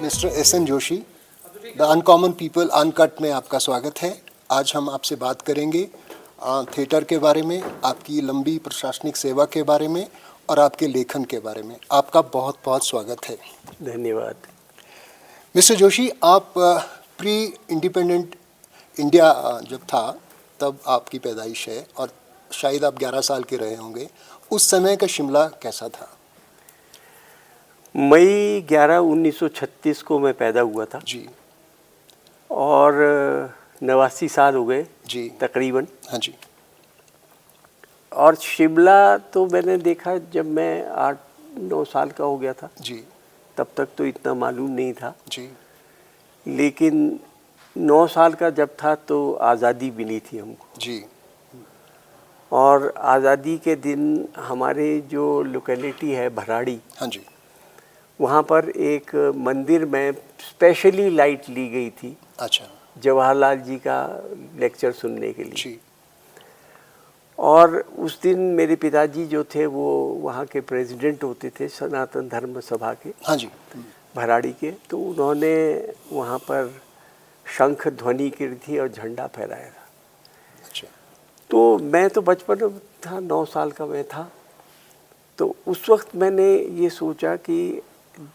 Mister SN. Joshi, the uncommon people uncut में आपका स्वागत है। आज हम आपसे बात करेंगे थिएटर के बारे में, आपकी लंबी प्रशासनिक सेवा के बारे में और आपके लेखन के बारे में। आपका बहुत बहुत स्वागत है। धन्यवाद। मिस्टर जोशी, आप प्री इंडिपेंडेंट इंडिया जब था तब आपकी पैदाइश है और शायद आप 11 साल के रहे होंगे। उस समय का शिमला कैसा था? मई 11, 1936 को मैं पैदा हुआ था जी। और 89 साल हो गए जी तकरीबन। हाँ जी। और शिमला तो मैंने देखा जब मैं 8-9 साल का हो गया था जी। तब तक तो इतना मालूम नहीं था जी। लेकिन 9 साल का जब था तो आज़ादी मिली थी हमको। जी। और आज़ादी के दिन हमारे जो लोकेलिटी है भराड़ी, हाँ जी। वहाँ पर एक मंदिर में स्पेशली लाइट ली गई थी। अच्छा। जवाहरलाल जी का लेक्चर सुनने के लिए। जी। और उस दिन मेरे पिताजी जो थे वो वहाँ के प्रेसिडेंट होते थे सनातन धर्म सभा के। हाँ जी। भराड़ी के। तो उन्होंने वहाँ पर शंख ध्वनि की थी और झंडा फहराया था। अच्छा। तो मैं तो बचपन में था, 9 साल का मैं था। तो उस वक्त मैंने ये सोचा कि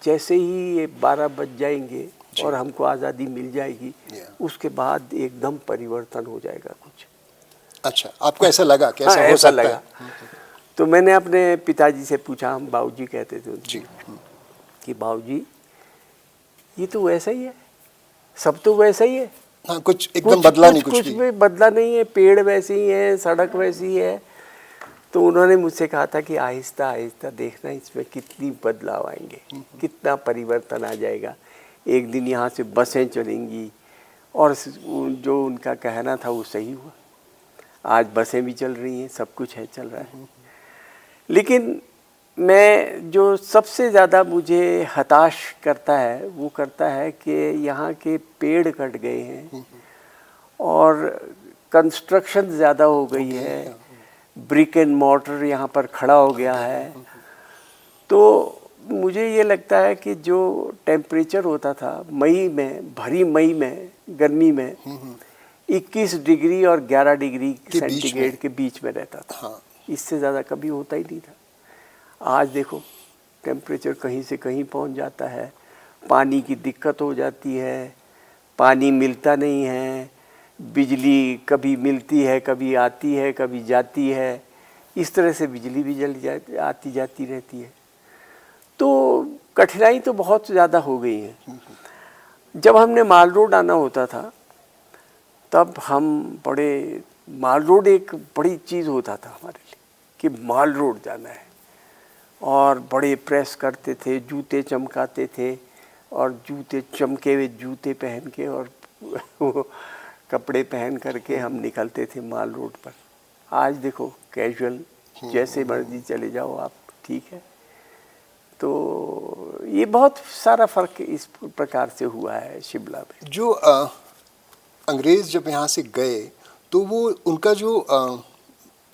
जैसे ही ये 12 बज जाएंगे और हमको आज़ादी मिल जाएगी, उसके बाद एकदम परिवर्तन हो जाएगा कुछ। अच्छा, आपको ऐसा लगा? कैसा हाँ, हो ऐसा सकता लगा। है? तो मैंने अपने पिताजी से पूछा, हम बाबूजी कहते थे जी। कि बाबूजी ये तो वैसा ही है, सब तो वैसा ही है। हाँ, कुछ एकदम बदला नहीं, कुछ भी बदला नहीं है, पेड़ वैसे ही है, सड़क वैसी है। तो उन्होंने मुझसे कहा था कि आहिस्ता आहिस्ता देखना इसमें कितनी बदलाव आएंगे, कितना परिवर्तन आ जाएगा। एक दिन यहाँ से बसें चलेंगी। और जो उनका कहना था वो सही हुआ। आज बसें भी चल रही हैं, सब कुछ है, चल रहा है। लेकिन मैं जो सबसे ज़्यादा मुझे हताश करता है वो करता है कि यहाँ के पेड़ कट गए हैं और कंस्ट्रक्शन ज़्यादा हो गई है, ब्रिक एंड मॉर्टर यहाँ पर खड़ा हो गया है। तो मुझे ये लगता है कि जो टेम्परेचर होता था मई में, भरी मई में, गर्मी में 21 डिग्री और 11 डिग्री सेंटीग्रेड के बीच में रहता था। हाँ। इससे ज़्यादा कभी होता ही नहीं था। आज देखो टेम्परेचर कहीं से कहीं पहुंच जाता है, पानी की दिक्कत हो जाती है, पानी मिलता नहीं है, बिजली कभी मिलती है, कभी आती है, कभी जाती है। इस तरह से बिजली भी आती जाती रहती है। तो कठिनाई तो बहुत ज़्यादा हो गई है। जब हमने माल रोड आना होता था तब हम माल रोड एक बड़ी चीज़ होता था हमारे लिए कि माल रोड जाना है। और बड़े प्रेस करते थे, जूते चमकाते थे और जूते चमके हुए जूते पहन के और वो कपड़े पहन करके हम निकलते थे माल रोड पर। आज देखो कैजुअल, जैसे मर्जी चले जाओ आप, ठीक है। तो ये बहुत सारा फ़र्क इस प्रकार से हुआ है शिमला में। जो अंग्रेज़ जब यहाँ से गए तो वो उनका जो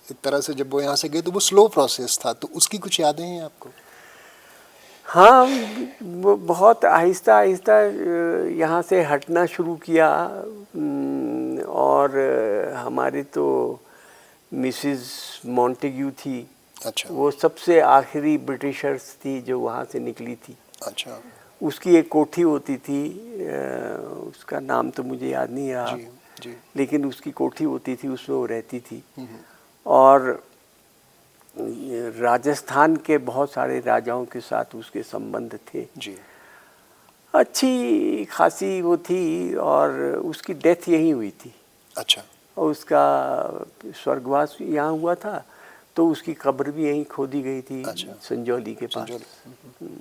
एक तरह से जब वो यहाँ से गए तो वो स्लो प्रोसेस था, तो उसकी कुछ यादें हैं आपको? हाँ, बहुत आहिस्ता आहिस्ता यहाँ से हटना शुरू किया। और हमारे तो मिसिज़ मॉन्टेग्यू थी। अच्छा। वो सबसे आखिरी ब्रिटिशर्स थी जो वहाँ से निकली थी। अच्छा। उसकी एक कोठी होती थी, उसका नाम तो मुझे याद नहीं रहा। जी। जी। लेकिन उसकी कोठी होती थी, उसमें वो रहती थी। और राजस्थान के बहुत सारे राजाओं के साथ उसके संबंध थे। जी। अच्छी खासी वो थी और उसकी डेथ यहीं हुई थी। अच्छा। और उसका स्वर्गवास यहाँ हुआ था, तो उसकी कब्र भी यहीं खोदी गई थी, अच्छा। संजौली के पास। संजौली।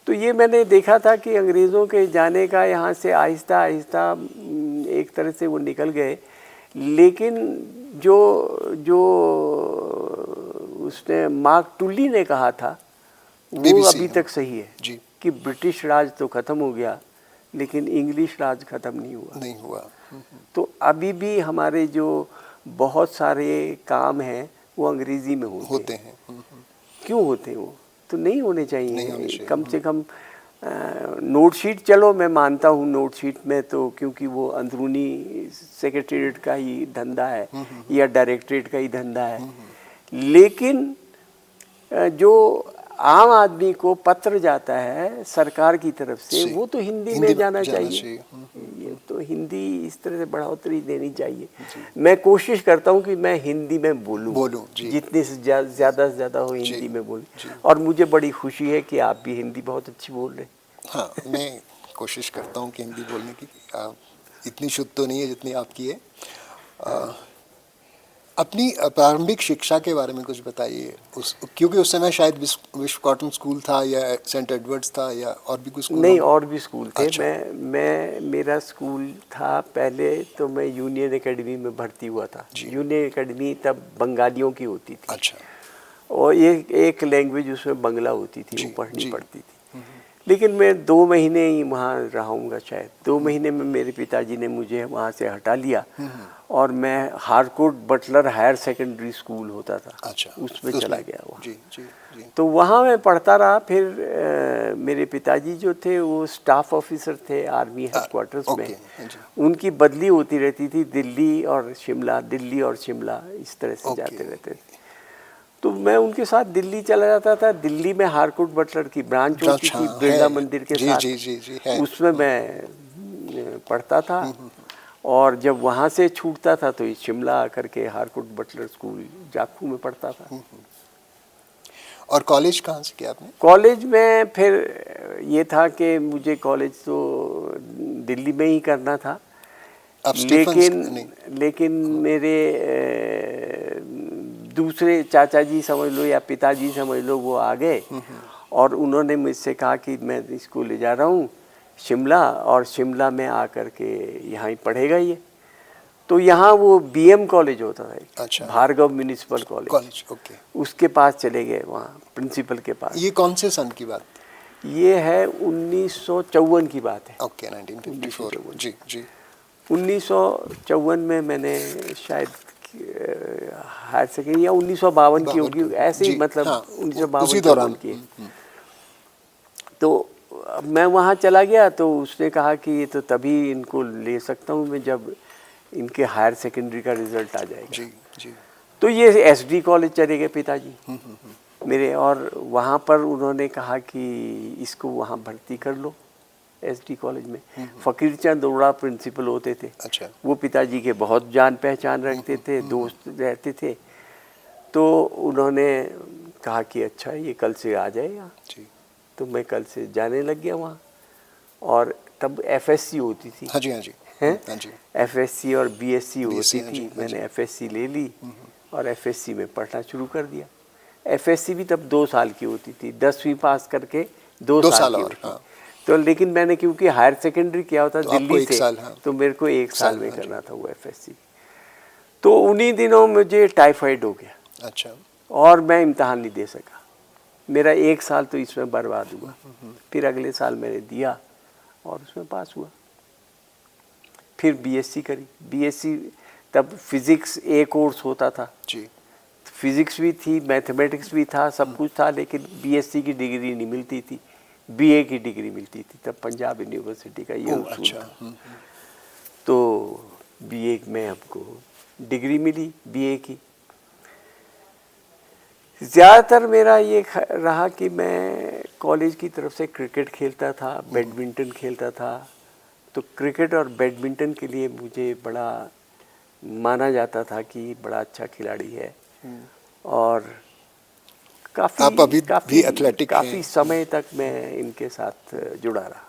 तो ये मैंने देखा था कि अंग्रेज़ों के जाने का यहाँ से आहिस्ता आहिस्ता एक तरह से वो निकल गए, लेकिन जो जो उसने मार्क टुल्ली ने कहा था वो BBC, अभी तक सही है जी। कि ब्रिटिश राज तो ख़त्म हो गया, लेकिन इंग्लिश राज ख़त्म नहीं हुआ। नहीं हुआ। तो अभी भी हमारे जो बहुत सारे काम हैं वो अंग्रेज़ी में होते हैं। क्यों होते हैं वो? तो नहीं होने नहीं चाहिए। होने चाहिए। कम से कम नोट शीट, चलो मैं मानता हूँ नोट शीट में तो, क्योंकि वो अंदरूनी सेक्रेटेरिएट का ही धंधा है या डायरेक्टरेट का ही धंधा है, लेकिन जो आम आदमी को पत्र जाता है सरकार की तरफ से, वो तो हिंदी में जाना चाहिए। ये तो हिंदी इस तरह से बढ़ोतरी देनी चाहिए। मैं कोशिश करता हूँ कि मैं हिंदी में बोलूँ, जितने से ज़्यादा से ज़्यादा हो हिंदी में बोलूँ, और मुझे बड़ी खुशी है कि आप भी हिंदी बहुत अच्छी बोल रहे हैं। हाँ, मैं कोशिश करता हूँ कि हिंदी बोलने की। इतनी शुद्ध तो नहीं है जितनी आपकी है। अपनी प्रारंभिक शिक्षा के बारे में कुछ बताइए। क्योंकि उस समय शायद विश्व कॉटन स्कूल था या सेंट एडवर्ड्स था या और भी कुछ स्कूल? नहीं, और भी स्कूल थे। अच्छा। मेरा स्कूल था, पहले तो मैं यूनियन एकेडमी में भर्ती हुआ था। यूनियन एकेडमी तब बंगालियों की होती थी। अच्छा। और एक लैंग्वेज उसमें बंगला होती थी, वो पढ़नी पड़ती थी। लेकिन मैं 2 महीने ही वहाँ रहूँगा शायद। 2 महीने में मेरे पिताजी ने मुझे वहाँ से हटा लिया, और मैं Harcourt Butler higher secondary school होता था, अच्छा, उसमें चला गया वहाँ। जी, जी, जी। तो वहाँ मैं पढ़ता रहा। फिर मेरे पिताजी जो थे वो स्टाफ ऑफिसर थे आर्मी हेडक्वार्टर्स में। उनकी बदली होती रहती थी, दिल्ली और शिमला, दिल्ली और शिमला, इस तरह से जाते रहते थे। तो मैं उनके साथ दिल्ली चला जाता था। दिल्ली में हारकोट बटलर की ब्रांच होती थी बिरला मंदिर के साथ, उसमें मैं पढ़ता था। और जब वहाँ से छूटता था तो शिमला आकर के हारकोट बटलर स्कूल जाखू में पढ़ता था। और कॉलेज कहाँ से किया आपने? कॉलेज में फिर ये था कि मुझे कॉलेज तो दिल्ली में ही करना था, लेकिन मेरे दूसरे चाचा जी समझ लो या पिताजी समझ लो, वो आ गए और उन्होंने मुझसे कहा कि मैं इसको ले जा रहा हूँ शिमला, और शिमला में आकर के यहाँ ही पढ़ेगा ये। तो यहाँ वो BM कॉलेज होता था, अच्छा। Bhargava municipal college, okay. उसके पास चले गए, वहाँ प्रिंसिपल के पास। ये कौन से सन की बात? ये है 1954 की बात है। ओके, 1954। जी, जी। 1954 में मैंने शायद हायर सेकेंडरी, या 1952 की होगी, ऐसे ही, मतलब 1952 की। तो मैं वहाँ चला गया, तो उसने कहा कि ये तो तभी इनको ले सकता हूँ मैं जब इनके हायर सेकेंडरी का रिजल्ट आ जाएगा। जी, जी। तो ये SD कॉलेज चले गए पिताजी मेरे, और वहाँ पर उन्होंने कहा कि इसको वहाँ भर्ती कर लो SD कॉलेज में। फ़कीर चंद अरोड़ा प्रिंसिपल होते थे। अच्छा। वो पिताजी के बहुत जान पहचान रखते थे, दोस्त रहते थे। तो उन्होंने कहा कि अच्छा ये कल से आ जाएगा। तो मैं कल से जाने लग गया वहाँ, और तब FSC होती थी। हाँ जी, हाँ जी, हाँ जी। FSC और BSc होती थी। मैंने FSC ले ली और FSC में पढ़ना शुरू कर दिया। FSC भी तब 2 साल की होती थी, 10वीं पास करके 2 साल की होती। हाँ। तो लेकिन मैंने क्योंकि हायर सेकेंडरी किया होता दिल्ली से, तो मेरे को 1 साल में करना था वो FSC। तो उन्हीं दिनों मुझे टाइफाइड हो गया। अच्छा। और मैं इम्तहान नहीं दे सका। मेरा 1 साल तो इसमें बर्बाद हुआ। फिर अगले साल मैंने दिया और उसमें पास हुआ। फिर BSc करी। BSc तब फिज़िक्स A कोर्स होता था जी। फिज़िक्स भी थी, मैथमेटिक्स भी था, सब कुछ था, लेकिन BSc की डिग्री नहीं मिलती थी, BA की डिग्री मिलती थी। तब पंजाब यूनिवर्सिटी का ये उसूल था। तो BA में हमको डिग्री मिली BA की। ज़्यादातर मेरा ये रहा कि मैं कॉलेज की तरफ से क्रिकेट खेलता था, बैडमिंटन खेलता था। तो क्रिकेट और बैडमिंटन के लिए मुझे बड़ा माना जाता था कि बड़ा अच्छा खिलाड़ी है, और आप अभी भी एथलेटिक काफ़ी समय तक मैं इनके साथ जुड़ा रहा।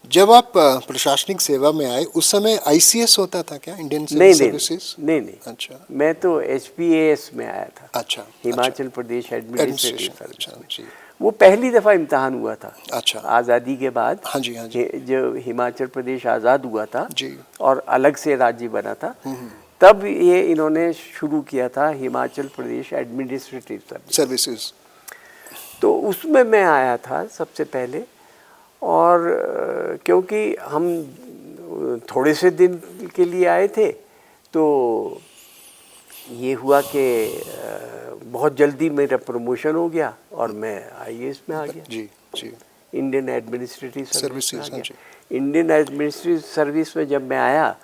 जब आप प्रशासनिक सेवा में आए उस समय आईसीएस होता था क्या, इंडियन नहीं सिविल नहीं सर्विसेज? नहीं नहीं, अच्छा मैं तो एचपीएएस में आया था, अच्छा Himachal Pradesh administrative administration, service अच्छा में। जी, वो पहली दफ़ा इम्तहान हुआ था अच्छा आज़ादी के बाद। हाँ जी हाँ जी जो हिमाचल प्रदेश आज़ाद हुआ था जी और अलग से राज्य बना था, तब ये इन्होंने शुरू किया था Himachal Pradesh administrative service. Services. तो उसमें मैं आया था सबसे पहले। और क्योंकि हम थोड़े से दिन के लिए आए थे, तो ये हुआ कि बहुत जल्दी मेरा प्रमोशन हो गया और मैं आईएएस में आ गया, जी जी इंडियन एडमिनिस्ट्रेटिव सर्विस में आ सर्विसेज, हाँ गया। जी इंडियन एडमिनिस्ट्रेटिव सर्विस में जब मैं आया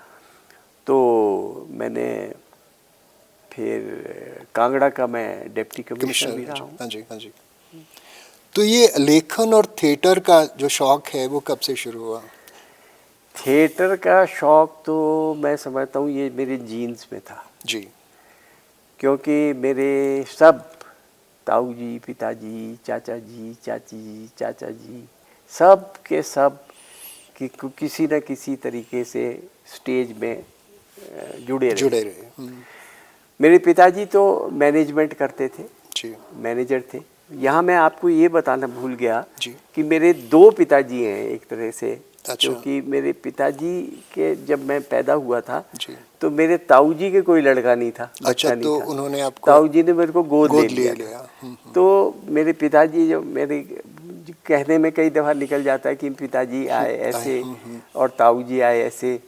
तो मैंने फिर कांगड़ा का मैं डिप्टी कमिश्नर भी रहा हूँ। हाँ जी हाँ जी। तो ये लेखन और थिएटर का जो शौक है वो कब से शुरू हुआ? थिएटर का शौक तो मैं समझता हूँ ये मेरे जीन्स में था, जी क्योंकि मेरे सब ताऊ जी, पिताजी, चाचा जी, चाची जी, चाचा जी, सब के सब किसी न किसी तरीके से स्टेज में जुड़े रहे। रहे मेरे पिताजी तो मैनेजमेंट करते थे, जी मैनेजर थे। यहाँ मैं आपको ये बताना भूल गया जी कि मेरे दो पिताजी हैं एक तरह से, अच्छा क्योंकि मेरे पिताजी के जब मैं पैदा हुआ था जी तो मेरे ताऊ जी के कोई लड़का नहीं था, अच्छा, बच्चा नहीं तो था। उन्होंने आपको ताऊ जी ने मेरे को गोद ले लिया लिया। था। तो मेरे पिताजी जो मेरे कहने में कई दफ़ा निकल जाता है कि पिताजी आए ऐसे और ताऊ जी आए ऐसे,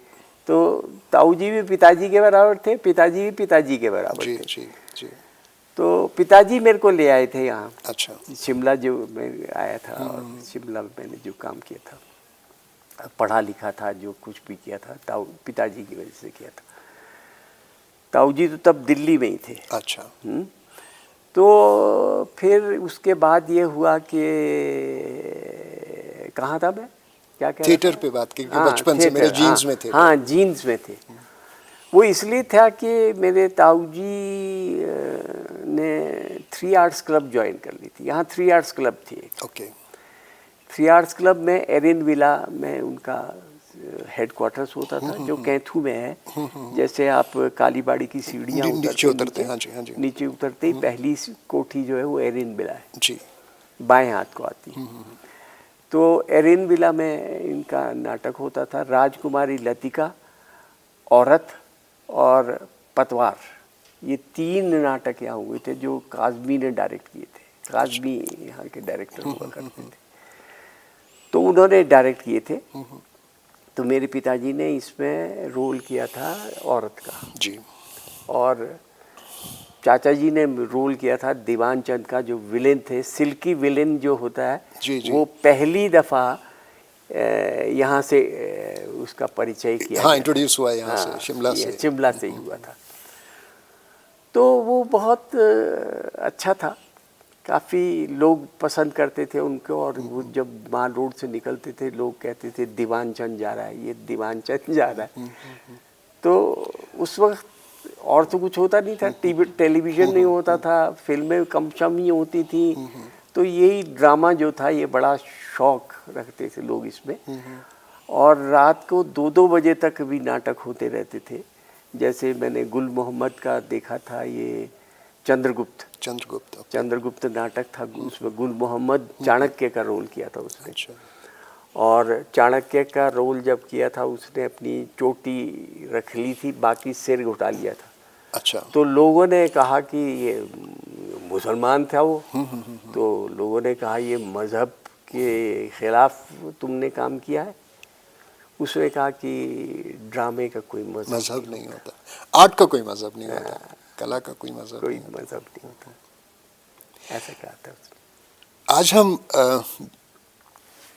तो ताऊ जी भी पिताजी के बराबर थे, पिताजी भी पिताजी के बराबर जी थे। जी जी तो पिताजी मेरे को ले आए थे यहाँ, अच्छा शिमला जो मैं आया था और शिमला में मैंने जो काम किया था, पढ़ा लिखा था, जो कुछ भी किया था ताऊ पिताजी की वजह से किया था। ताऊ जी तो तब दिल्ली में ही थे। अच्छा तो फिर उसके बाद ये हुआ कि कहाँ था मैं, क्या कह रहा थिएटर था? पे बात की कि हाँ, बचपन से मेरे थिएटर, जीन्स में थे। हाँ जीन्स में थे। वो इसलिए था कि मेरे ताऊ जी ने 3 आर्ट्स क्लब ज्वाइन कर ली थी। यहाँ 3 आर्ट्स क्लब थी। ओके 3 आर्ट्स क्लब में एरिन विला में उनका हेडक्वार्टर्स होता था, जो कैथू में है। जैसे आप कालीबाड़ी की सीढ़ियाँ नीचे उतरते हैं, हाँ जी हाँ जी नीचे उतरते ही पहली कोठी जो है वो एरिन विला है, जी बाएं हाथ को आती है। तो एरिन विला में इनका नाटक होता था। राजकुमारी लतिका, औरत और पतवार, ये 3 नाटक यहाँ हुए थे जो काज़मी ने डायरेक्ट किए थे। काज़मी यहाँ के डायरेक्टर हुआ करते थे, तो उन्होंने डायरेक्ट किए थे। तो मेरे पिताजी ने इसमें रोल किया था औरत का, जी और चाचा जी ने रोल किया था दीवान चंद का, जो विलेन थे। सिल्की विलेन जो होता है, जी जी वो पहली दफ़ा यहाँ से उसका परिचय किया हाँ गया इंट्रोड्यूस हुआ यहाँ हाँ, से, शिमला ये से। शिमला से ही हुआ था। तो वो बहुत अच्छा था, काफ़ी लोग पसंद करते थे उनको। और वो जब माल रोड से निकलते थे लोग कहते थे दीवान चंद जा रहा है, ये दीवान चंद जा रहा है। तो उस वक्त और तो कुछ होता नहीं था, टेलीविज़न नहीं होता था, फिल्में कम सम ही होती थी। तो यही ड्रामा जो था ये बड़ा शौक रखते थे लोग इसमें। और रात को 2-2 बजे तक भी नाटक होते रहते थे। जैसे मैंने गुल मोहम्मद का देखा था, ये चंद्रगुप्त नाटक था, उसमें गुल मोहम्मद चाणक्य का रोल किया था उसने। अच्छा और चाणक्य का रोल जब किया था उसने अपनी चोटी रख ली थी, बाकी सिर उठा लिया था। अच्छा तो लोगों ने कहा कि ये मुसलमान था वो, तो लोगों ने कहा ये मज़हब के ख़िलाफ़ तुमने काम किया है। उसने कहा कि ड्रामे का कोई मजहब नहीं होता, आर्ट का कोई मजहब नहीं होता, कला का कोई मजहब कोई नहीं होता। मज़हब नहीं होता, ऐसा कहा था उसने। आज हम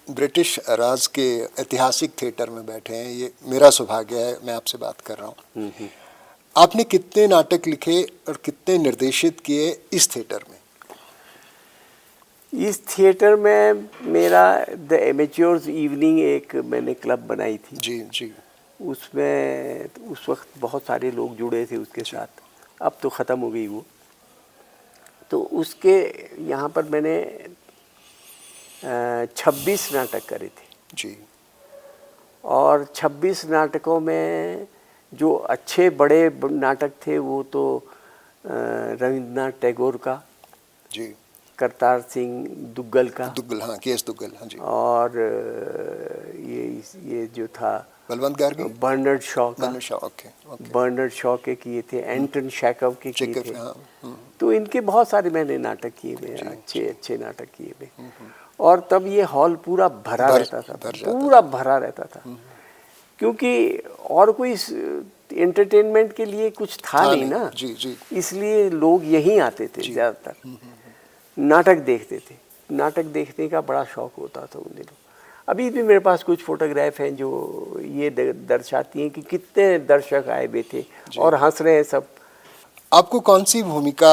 ब्रिटिश राज के ऐतिहासिक थिएटर में बैठे हैं। ये मेरा सौभाग्य है, मैं आपसे बात कर रहा हूँ। आपने कितने नाटक लिखे और कितने निर्देशित किए इस थिएटर में? इस थिएटर में मेरा द एमेच्योर्स इवनिंग एक मैंने क्लब बनाई थी। जी जी उसमें उस वक्त बहुत सारे लोग जुड़े थे उसके साथ, अब तो ख़त्म हो गई वो। तो उसके यहाँ पर मैंने 26 नाटक करे थे। जी और 26 नाटकों में जो अच्छे बड़े नाटक थे वो तो रविंद्रनाथ टैगोर का, जी, करतार सिंह दुग्गल का, दुग्गल, हाँ, केएस दुग्गल, हाँ जी, और ये जो था बलवंत गार्गी, बर्नर्ड शॉ का, Manu Shah, okay, okay, Bernard Shaw के किए थे, एंटन शेकव के किए चेकअप, थे। हाँ, तो इनके बहुत सारे मैंने नाटक किए हुए हैं, जी, अच्छे अच्छे नाटक किए हुए। और तब ये हॉल पूरा भरा रहता था, भर जाता पूरा भरा रहता था, क्योंकि और कोई एंटरटेनमेंट के लिए कुछ था नहीं ना, जी, जी, इसलिए लोग यहीं आते थे ज़्यादातर, नाटक देखते थे। नाटक देखने का बड़ा शौक होता था उन दिनों। अभी भी मेरे पास कुछ फोटोग्राफ हैं जो ये दर्शाती हैं कि कितने दर्शक आए हुए थे और हंस रहे हैं सब। आपको कौन सी भूमिका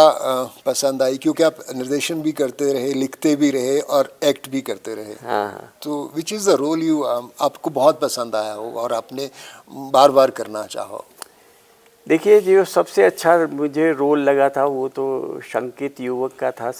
पसंद आई, क्योंकि आप निर्देशन भी करते रहे, लिखते भी रहे और एक्ट भी करते रहे, हाँ हाँ। तो which is the role you आपको बहुत पसंद आया हो और आपने बार बार करना चाहो? देखिए, जो सबसे अच्छा मुझे रोल लगा था वो तो शंकित युवक का था,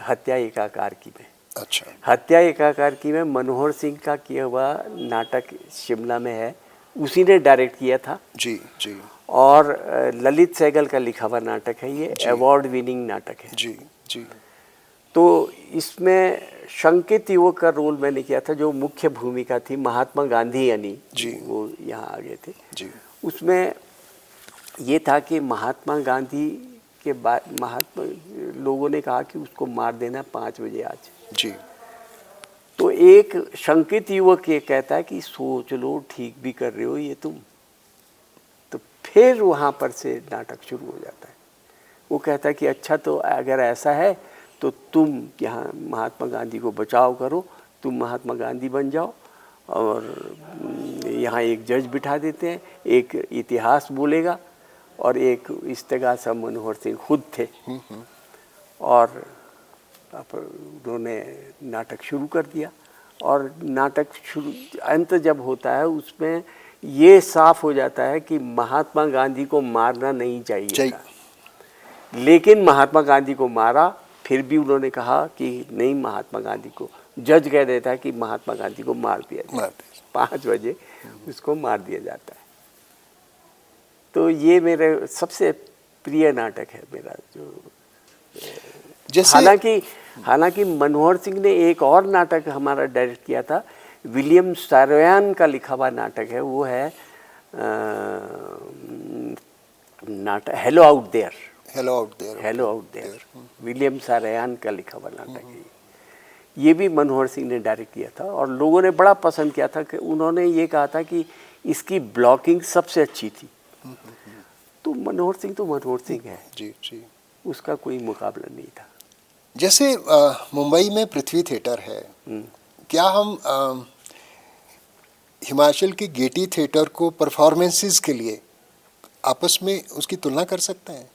हत्या एकाकार में। अच्छा, हत्या एकाकार में मनोहर सिंह का किया हुआ नाटक शिमला में है, उसी ने डायरेक्ट किया था। जी, जी, और ललित सहगल का लिखा हुआ नाटक है, ये अवार्ड विनिंग नाटक है। जी, जी, तो इसमें शंकित युवक का रोल मैंने किया था, जो मुख्य भूमिका थी महात्मा गांधी, यानी जी, वो यहाँ आ गए थे। जी, उसमें ये था कि महात्मा गांधी के बाद लोगों ने कहा कि उसको मार देना 5 बजे आज। जी, तो एक शंकित युवक ये कहता है कि सोच लो, ठीक भी कर रहे हो ये तुम। तो फिर वहाँ पर से नाटक शुरू हो जाता है। वो कहता है कि अच्छा, तो अगर ऐसा है तो तुम यहाँ महात्मा गांधी को बचाव करो, तुम महात्मा गांधी बन जाओ और यहाँ एक जज बिठा देते हैं, एक इतिहास बोलेगा और एक इस्तेगासा मनोहर सिंह खुद थे। और उन्होंने नाटक शुरू कर दिया। और नाटक शुरू अंत जब होता है उसमें ये साफ हो जाता है कि महात्मा गांधी को मारना नहीं चाहिए था, लेकिन महात्मा गांधी को मारा। फिर भी उन्होंने कहा कि नहीं, महात्मा गांधी को, जज कह देता है कि महात्मा गांधी को मार दिया जाए, 5 बजे उसको मार दिया जाता है। तो ये मेरे सबसे प्रिय नाटक है मेरा, जो हालांकि मनोहर सिंह ने एक और नाटक हमारा डायरेक्ट किया था, विलियम सारोयान का लिखा हुआ नाटक है, वो है नाटक hello out there. Hello out there, William Saroyan का लिखा हुआ नाटक है। ये भी मनोहर सिंह ने डायरेक्ट किया था और लोगों ने बड़ा पसंद किया था कि उन्होंने ये कहा था कि इसकी ब्लॉकिंग सबसे अच्छी थी। तो मनोहर सिंह है, जी, जी, उसका कोई मुकाबला नहीं था। जैसे मुंबई में पृथ्वी थिएटर है, क्या हम हिमाचल के गेटी थिएटर को परफॉर्मेंसेस के लिए आपस में उसकी तुलना कर सकते हैं?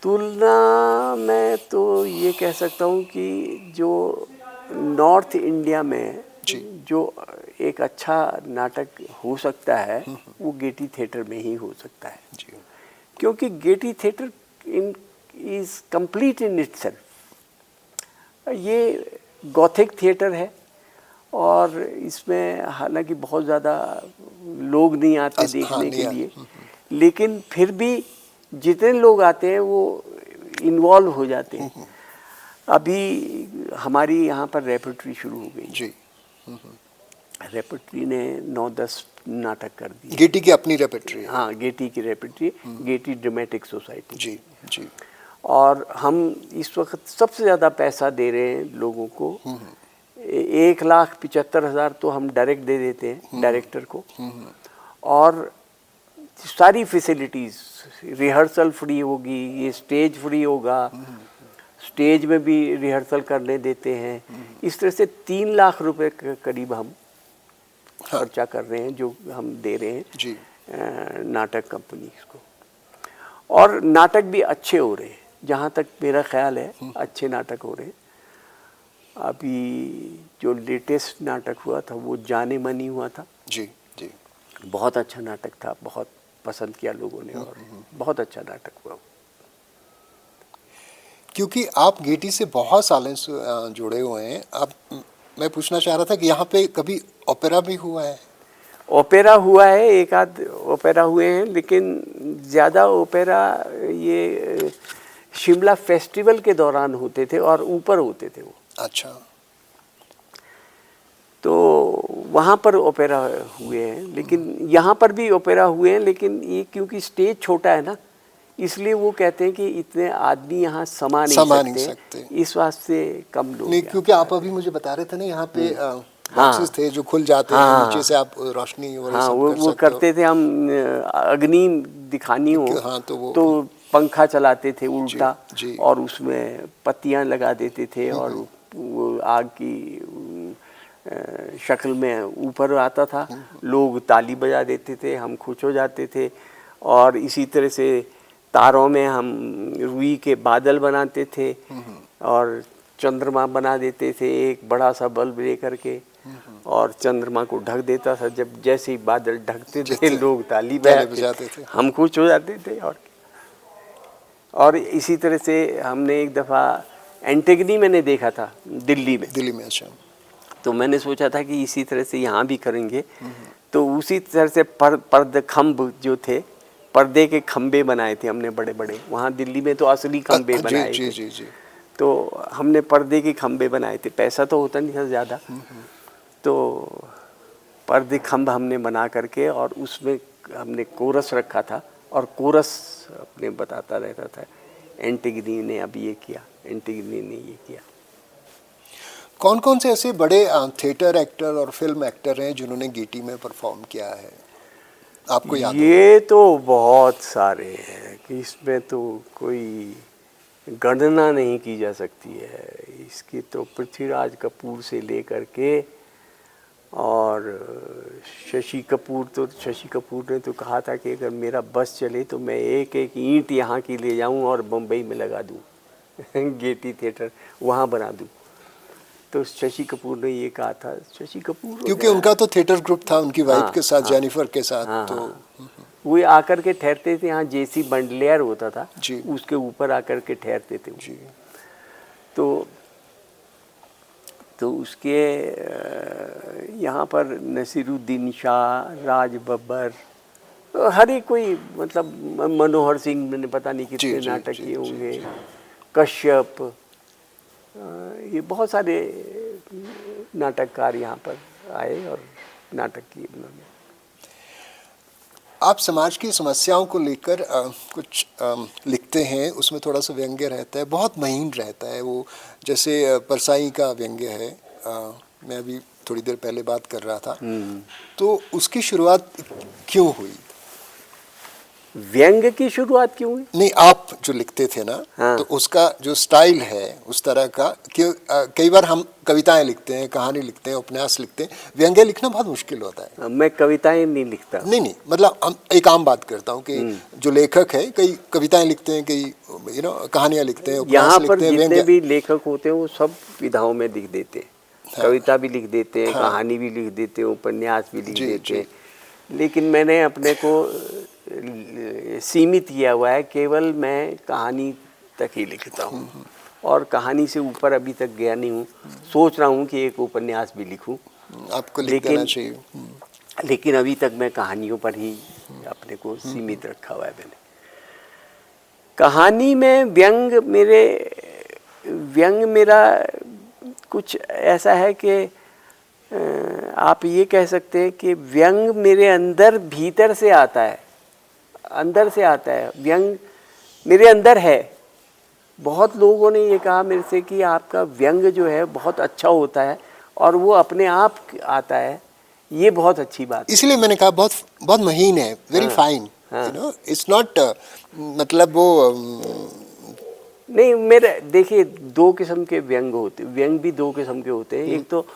तुलना में तो ये कह सकता हूँ कि जो नॉर्थ इंडिया में जो एक अच्छा नाटक हो सकता है वो गेटी थिएटर में ही हो सकता है, क्योंकि Getty theatre is complete in itself. ये गॉथिक थिएटर है और इसमें हालांकि बहुत ज़्यादा लोग नहीं आते देखने के लिए, लेकिन फिर भी जितने लोग आते हैं वो इन्वॉल्व हो जाते हैं। अभी हमारी यहाँ पर रेपर्टरी शुरू हो गई जी। रेपर्टरी ने 9-10 नाटक कर दिए। गेटी की अपनी रेपर्टरी है? हाँ, गेटी की रेपर्टरी, गेटी ड्रामेटिक सोसाइटी। जी, जी। और हम इस वक्त सबसे ज़्यादा पैसा दे रहे हैं लोगों को। 1,75,000 तो हम डायरेक्ट दे देते हैं डायरेक्टर को, और सारी फैसिलिटीज़, रिहर्सल फ्री होगी, ये स्टेज फ्री होगा, स्टेज में भी रिहर्सल करने देते हैं। इस तरह से 3 लाख रुपए के करीब हम खर्चा कर रहे हैं, जो हम दे रहे हैं जी। नाटक कंपनी को। और नाटक भी अच्छे हो रहे हैं, जहाँ तक मेरा ख्याल है अच्छे नाटक हो रहे हैं। अभी जो लेटेस्ट नाटक हुआ था वो जाने मनी हुआ था जी, जी। बहुत अच्छा नाटक था, बहुत पसंद किया लोगों ने और बहुत अच्छा नाटक हुआ। क्योंकि आप गेटी से बहुत सालों से जुड़े हुए हैं, आप मैं पूछना चाह रहा था कि यहाँ पे कभी ओपेरा भी हुआ है? ओपेरा हुआ है, एक आध ओपेरा हुए हैं, लेकिन ज़्यादा ओपेरा ये शिमला फेस्टिवल के दौरान होते थे और ऊपर होते थे वो। अच्छा। तो वहाँ पर ओपेरा हुए हैं, लेकिन यहाँ पर भी ओपेरा हुए हैं, लेकिन ये क्योंकि स्टेज छोटा है ना, इसलिए वो कहते हैं कि इतने आदमी यहाँ समा नहीं सकते, इस वास्ते कम लोग। नहीं, क्योंकि आप अभी मुझे बता रहे थे ना, यहाँ पे बॉक्सेस थे जो खुल जाते हैं, नीचे से आप रोशनी और हाँ, सब वो कर सकते हो। करते थे हम। अग्नि दिखानी हो हाँ, तो पंखा चलाते थे उल्टा, जी। और उसमें पत्तियां लगा देते थे, और वो आग की शक्ल में ऊपर आता था, लोग ताली बजा देते थे, हम खुश हो जाते थे। और इसी तरह से तारों में हम रुई के बादल बनाते थे और चंद्रमा बना देते थे, एक बड़ा सा बल्ब लेकर के, और चंद्रमा को ढक देता था। जब जैसे ही बादल ढकते थे, लोग ताली बजाते थे, हम खुश हो जाते थे। और इसी तरह से हमने एक दफ़ा एंटेगनी मैंने देखा था दिल्ली में। अच्छा। तो मैंने सोचा था कि इसी तरह से यहाँ भी करेंगे। तो उसी तरह से पर्द खम्भ जो थे, पर्दे के खम्बे बनाए थे हमने बड़े बड़े। वहाँ दिल्ली में तो असली खम्बे बनाए थे। जी। तो हमने पर्दे के खम्बे बनाए थे, पैसा तो होता नहीं था ज़्यादा। तो पर्दे खम्भ हमने बना करके, और उसमें हमने कोरस रखा था, और कोरस अपने बताता रहता था, एंटिगनी ने अब ये किया, एंटिगनी ने ये किया। कौन कौन से ऐसे बड़े थिएटर एक्टर और फिल्म एक्टर हैं जिन्होंने गेटी में परफॉर्म किया है, आपको याद ये तो बहुत सारे हैं कि इसमें तो कोई गणना नहीं की जा सकती है। इसकी तो पृथ्वीराज कपूर से लेकर के, और शशि कपूर ने तो कहा था कि अगर मेरा बस चले तो मैं एक एक ईंट यहाँ की ले जाऊँ और बम्बई में लगा दूँ गेटी थिएटर वहाँ बना दूँ। तो शशि कपूर ने ये कहा था। शशि कपूर क्योंकि उनका तो थिएटर ग्रुप था उनकी वाइफ के साथ, जेनिफर के साथ। तो वो आकर के ठहरते थे यहाँ, जेसी बंडलेयर होता था जी, उसके ऊपर आकर के ठहरते थे जी। तो उसके यहाँ पर नसीरुद्दीन शाह, राज बब्बर, हर एक कोई, मतलब मनोहर सिंह ने पता नहीं कितने नाटक किए होंगे, कश्यप, ये बहुत सारे नाटककार यहाँ पर आए और नाटक किए उन्होंने। आप समाज की समस्याओं को लेकर कुछ लिखते हैं, उसमें थोड़ा सा व्यंग्य रहता है, बहुत महीन रहता है वो, जैसे परसाई का व्यंग्य है। मैं अभी थोड़ी देर पहले बात कर रहा था। तो उसकी शुरुआत क्यों हुई? व्यंग्य की शुरुआत क्यों हुई? नहीं, आप जो लिखते थे ना, हाँ। तो उसका जो स्टाइल है उस तरह का, कि कई बार हम कविताएं लिखते हैं, कहानी लिखते हैं, उपन्यास लिखते हैं, व्यंग्य लिखना बहुत मुश्किल होता है। मैं कविताएं नहीं लिखता। नहीं, मतलब हम एक आम बात करता हूँ कि जो लेखक है, कई कविताएं लिखते हैं, कई कहानियां लिखते हैं, यहाँ पर जितने भी लेखक होते हैं वो सब विधाओं में लिख देते हैं। हाँ। कविता भी लिख देते हैं, हाँ। कहानी भी लिख देते हैं, उपन्यास भी लिख देते हैं। लेकिन मैंने अपने को सीमित किया हुआ है, केवल मैं कहानी तक ही लिखता हूँ, और कहानी से ऊपर अभी तक गया नहीं हूँ। सोच रहा हूँ कि एक उपन्यास भी लिखूँ, आपको लिख देना चाहिए। लेकिन अभी तक मैं कहानियों पर ही अपने को सीमित रखा हुआ है मैंने। कहानी में व्यंग मेरा कुछ ऐसा है कि आप ये कह सकते हैं कि व्यंग मेरे अंदर भीतर से आता है, अंदर से आता है। व्यंग मेरे अंदर है। बहुत लोगों ने ये कहा मेरे से कि आपका व्यंग जो है बहुत अच्छा होता है और वो अपने आप आता है, ये बहुत अच्छी बात है। इसलिए मैंने कहा बहुत बहुत महीन है, वेरी फाइन, इट्स नॉट, मतलब वो नहीं। मेरे देखिए, दो किस्म के व्यंग होते, व्यंग भी दो किस्म के होते हैं। एक तो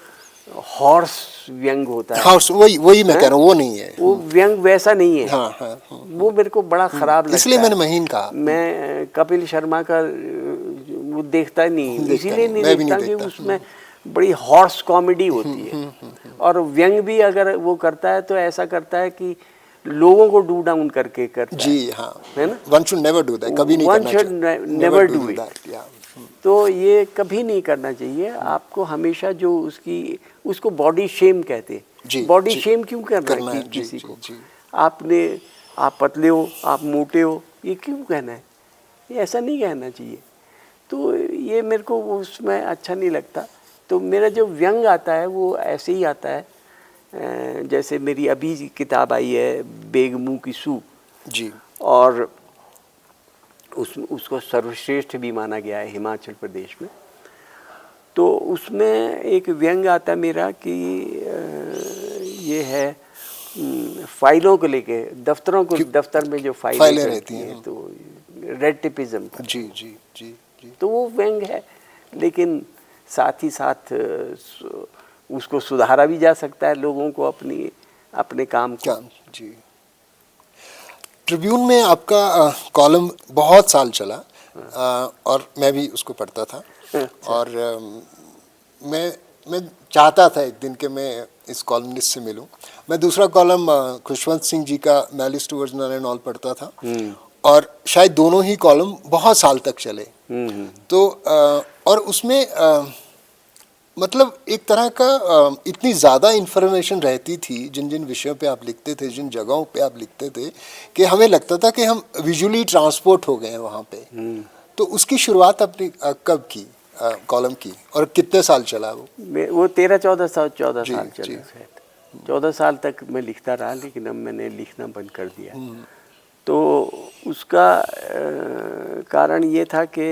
हॉर्स व्यंग होता है। हॉर्स, वही मैं कह रहा हूँ, वो नहीं है। वो व्यंग वैसा नहीं है। हाँ। वो मेरे को बड़ा खराब लगता है, इसलिए मैंने महीन कहा। मैं कपिल शर्मा का वो देखता नहीं, इसीलिए नहीं देखता कि उसमें बड़ी हॉर्स कॉमेडी होती है। और व्यंग भी अगर वो करता है तो ऐसा करता है कि लोगों को डू डाउन करके करता जी हाँ, है ना? One should never do that, कभी नहीं One करना should चाहिए, never do it. that, yeah. तो ये कभी नहीं करना चाहिए आपको। हमेशा जो उसको बॉडी शेम कहते जी, हैं। बॉडी जी, शेम क्यों करना करना है है, जी, किसी जी, को? जी। आप पतले हो, आप मोटे हो, ये क्यों कहना है? ये ऐसा नहीं कहना चाहिए। तो ये मेरे को उसमें अच्छा नहीं लगता। तो मेरा जो व्यंग आता है वो ऐसे ही आता है, जैसे मेरी अभी किताब आई है बेगमू की सूप, जी, और उसको सर्वश्रेष्ठ भी माना गया है हिमाचल प्रदेश में। तो उसमें एक व्यंग आता है मेरा कि ये है फाइलों को लेके, दफ्तर में जो फाइलें रहती हैं, तो रेड टिपिज्म का, जी, जी, जी, जी, तो वो व्यंग है। लेकिन साथ ही साथ उसको सुधारा भी जा सकता है लोगों को अपने काम को। जी। ट्रिब्यून में आपका कॉलम बहुत साल चला, और मैं भी उसको पढ़ता था। और मैं चाहता था एक दिन कि मैं इस कॉलमनिस्ट से मिलूं। मैं दूसरा कॉलम खुशवंत सिंह जी का malice towards none and all पढ़ता था, और शायद दोनों ही कॉलम बहुत साल तक चले। तो और उसमें मतलब एक तरह का इतनी ज़्यादा इन्फॉर्मेशन रहती थी जिन जिन विषयों पे आप लिखते थे, जिन जगहों पे आप लिखते थे, कि हमें लगता था कि हम विजुअली ट्रांसपोर्ट हो गए हैं वहाँ पे। तो उसकी शुरुआत आपने कब की कॉलम की, और कितने साल चला वो? वो 13-14 साल चला जी। शायद। 14 साल तक मैं लिखता रहा, लेकिन अब मैंने लिखना बंद कर दिया। तो उसका कारण ये था कि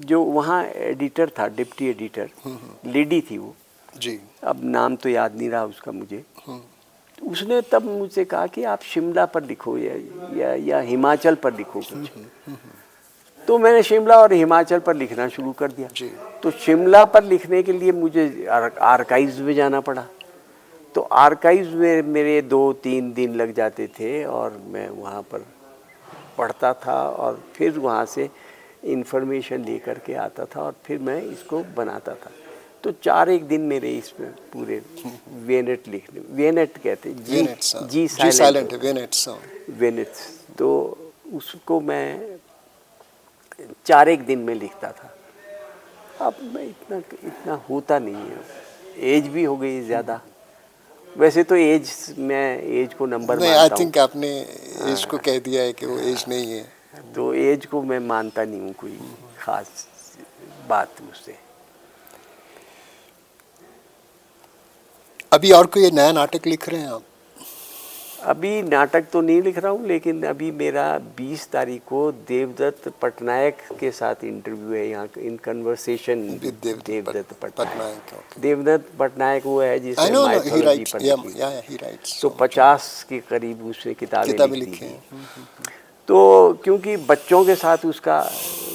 जो वहाँ एडिटर था, डिप्टी एडिटर, लेडी थी वो, जी, अब नाम तो याद नहीं रहा उसका मुझे। उसने तब मुझसे कहा कि आप शिमला पर लिखो या हिमाचल पर लिखो कुछ। तो मैंने शिमला और हिमाचल पर लिखना शुरू कर दिया। जी। तो शिमला पर लिखने के लिए मुझे आर्काइव्स में जाना पड़ा। तो आर्काइव्स में मेरे 2-3 दिन लग जाते थे, और मैं वहाँ पर पढ़ता था, और फिर वहाँ से इंफॉर्मेशन लेकर के आता था, और फिर मैं इसको बनाता था। तो 4-1 दिन मेरे इसमें पूरे वेनेट लिखने, वेनेट कहते हैं, जी साइलेंट है, वेनेट। तो उसको मैं 4-1 दिन में लिखता था। अब मैं इतना होता नहीं है, एज भी हो गई ज़्यादा। वैसे तो मैं एज को नंबर नहीं, मानता आई हूँ। थिंक आपने एज को कह दिया है कि वो एज नहीं है। तो एज को मैं मानता नहीं हूँ कोई खास बात मुझसे। अभी और कोई नया नाटक लिख रहे हैं आप? अभी नाटक तो नहीं लिख रहा हूँ, लेकिन अभी मेरा 20 तारीख को देवदत्त पटनायक के साथ इंटरव्यू है यहाँ, in conversation with Devdutt Pattanaik. Devdutt Pattanaik वो है जिसने माइथोलॉजी पर लिखी, तो 50 के करीब उसने किताबें लिखी हैं। तो क्योंकि बच्चों के साथ उसका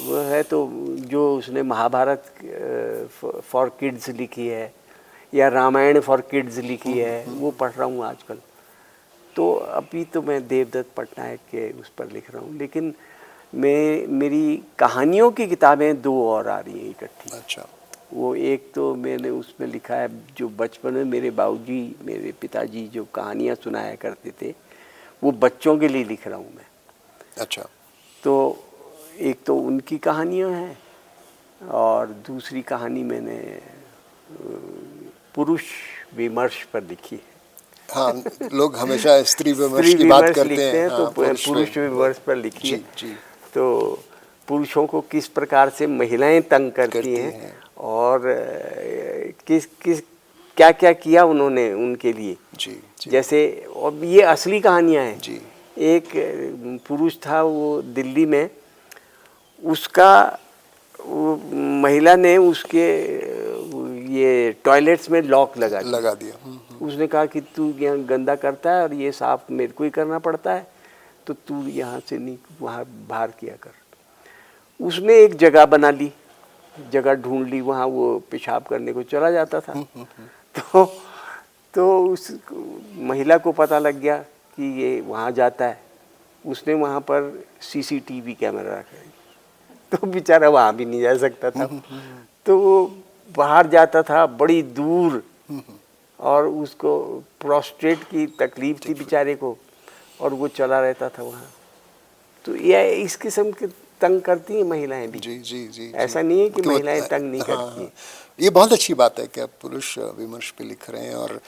वो है, तो जो उसने महाभारत फॉर किड्स लिखी है या रामायण फॉर किड्स लिखी है, वो पढ़ रहा हूँ आजकल। तो अभी तो मैं देवदत्त पटनायक के उस पर लिख रहा हूँ, लेकिन मेरी कहानियों की किताबें 2 और आ रही हैं इकट्ठी। अच्छा। वो एक तो मैंने उसमें लिखा है, जो बचपन में मेरे बाबूजी, मेरे पिताजी जो कहानियाँ सुनाया करते थे, वो बच्चों के लिए लिख रहा हूँ मैं। अच्छा। तो एक तो उनकी कहानियाँ हैं, और दूसरी कहानी मैंने पुरुष विमर्श पर लिखी है। हाँ, लोग हमेशा स्त्री विमर्श की बात करते हैं, तो पुरुष विमर्श पर लिखी है। जी। तो पुरुषों को किस प्रकार से महिलाएं तंग करती हैं, और क्या क्या किया उन्होंने उनके लिए। जी। जैसे, और ये असली कहानियां हैं। जी। एक पुरुष था, वो दिल्ली में, उसका महिला ने उसके ये टॉयलेट्स में लॉक लगा दिया। उसने कहा कि तू यहाँ गंदा करता है और ये साफ मेरे को ही करना पड़ता है, तो तू यहाँ से नहीं, वहाँ बाहर किया कर। उसने एक जगह बना ली, जगह ढूंढ ली, वहाँ वो पेशाब करने को चला जाता था। तो उस महिला को पता लग गया कि ये वहाँ जाता है। उसने वहाँ पर सीसीटीवी कैमरा रखा, तो बेचारा वहाँ भी नहीं जा सकता था। तो वो बाहर जाता था बड़ी दूर, और उसको प्रोस्टेट की तकलीफ थी बेचारे को, और वो चला रहता था वहाँ। तो ये इस किस्म के तंग करती हैं महिलाएं भी। जी जी जी ऐसा नहीं है कि तो महिलाएं तंग नहीं हाँ, करती हाँ। हैं। ये बहुत अच्छी बात है कि आप पुरुष विमर्श पे लिख रहे हैं, और